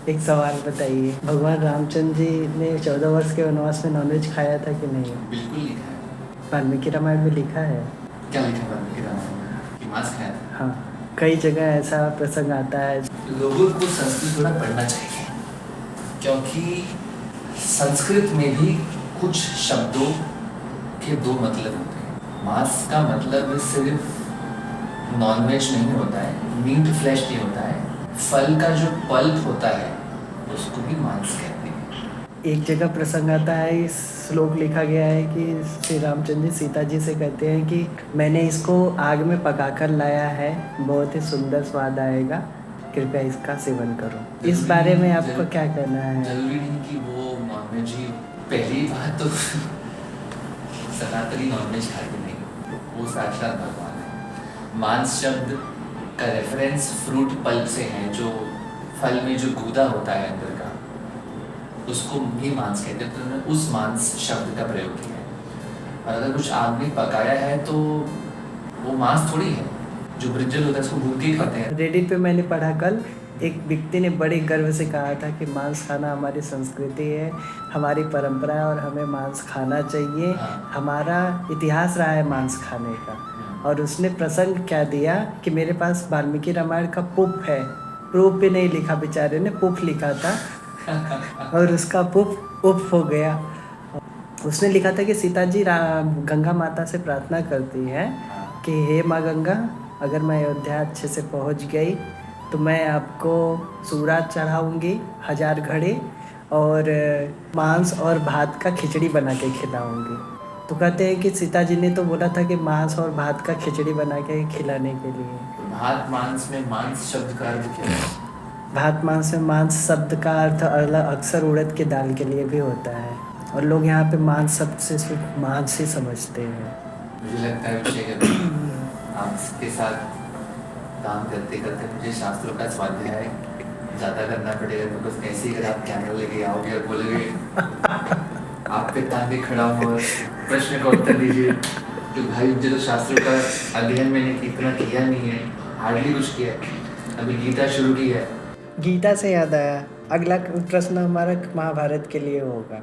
एक सवाल बताइए, भगवान रामचंद्र जी ने 14 वर्ष के वनवास में नॉनवेज खाया था कि नहीं? बिल्कुल लिखा है। वाल्मीकि रामायण में लिखा है। क्या लिखा है वाल्मीकि रामायण में कि मांस खाया था? हाँ, कई जगह ऐसा प्रसंग आता है। लोगों को संस्कृत थोड़ा पढ़ना चाहिए, क्योंकि संस्कृत में भी कुछ शब्दों के दो मतलब होते हैं। मांस का मतलब सिर्फ नॉनवेज नहीं होता है, मीट फ्लैश नहीं होता है। फल का जो पल्प होता है उसको भी मांस कहते हैं। एक जगह प्रसंग आता है, इस श्लोक लिखा गया है कि श्री रामचंद्र जी सीता जी से कहते हैं कि मैंने इसको आग में पकाकर लाया है, बहुत ही सुंदर स्वाद आएगा, कृपया इसका सेवन करो। इस बारे में आपका क्या कहना है? जरूरी नहीं कि वो नॉनवेज ही। पहली बात तो सनातनी नॉनवेज खाते नहीं, वो साक्षात भगवान है। मांस शब्द का रेफरेंस फ्रूट पल्प से है, जो फल में जो गूदा होता है अंदर का, उसको भी मांस कहते हैं। तो उन्होंने उस मांस शब्द का प्रयोग किया है। और अगर कुछ आग में पकाया है तो वो मांस थोड़ी है। जो ब्रिंजल होता है उसको भून के खाते हैं। रेडिट पे मैंने पढ़ा कल, एक व्यक्ति ने बड़े गर्व से कहा था कि मांस खाना हमारी संस्कृति है, हमारी परंपरा है और हमें मांस खाना चाहिए। हाँ। हमारा इतिहास रहा है मांस खाने का। और उसने प्रसंग क्या दिया कि मेरे पास वाल्मीकि रामायण का पुप है, प्रूफ भी नहीं लिखा, बेचारे ने पुप लिखा था और उसका पुप उप हो गया। उसने लिखा था कि सीता जी गंगा माता से प्रार्थना करती हैं कि हे माँ गंगा, अगर मैं अयोध्या अच्छे से पहुंच गई तो मैं आपको सूरा चढ़ाऊंगी 1000 घड़े और मांस और भात का खिचड़ी बना के खिलाऊंगी। तो कहते हैं कि सीता जी ने तो बोला था कि मांस और भात का खिचड़ी बना के खिलाने के लिए। भात मांस में मांस शब्द का अर्थ क्या है? भात मांस में मांस शब्द का अर्थ अक्सर उड़द के दाल के लिए भी होता है, और लोग यहाँ पे मांस शब्द से सिर्फ मांस ही समझते हैं। मुझे लगता है विषय आपके साथ काम करते करते मुझे शास्त्रों का स्वाध्याय ज़्यादा करना पड़ेगा, बिकॉज कैसे अगर आप कैमरा लेके आओगे और बोलोगे आप पे तांगे खड़ा हो और प्रश्न का उत्तर दीजिए, तो भाई मुझे तो शास्त्रों का अध्ययन मैंने इतना किया नहीं है, हार्डली कुछ किया है। अभी गीता शुरू की है। गीता से याद आया, अगला प्रश्न हमारा महाभारत के लिए होगा।